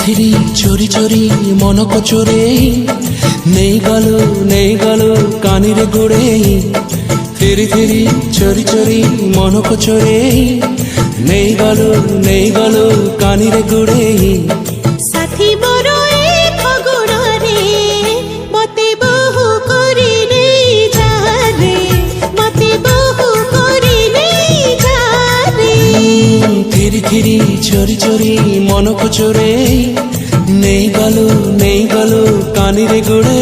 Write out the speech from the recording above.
three চোরি চোরি মনক চোরে নেই গেল কানিরে গোড়ে থিরি থিরি চোরি চোরি মনক চোরে নেই গেল কানিরে গোড়ে সাথী মোর এ খগড়রে মতে বহু করে নেই যারে মতে বহু করে নেই যারে থিরি থিরি চোরি চোরি মনক চোরে নেই গেল কানিরে গোড়ে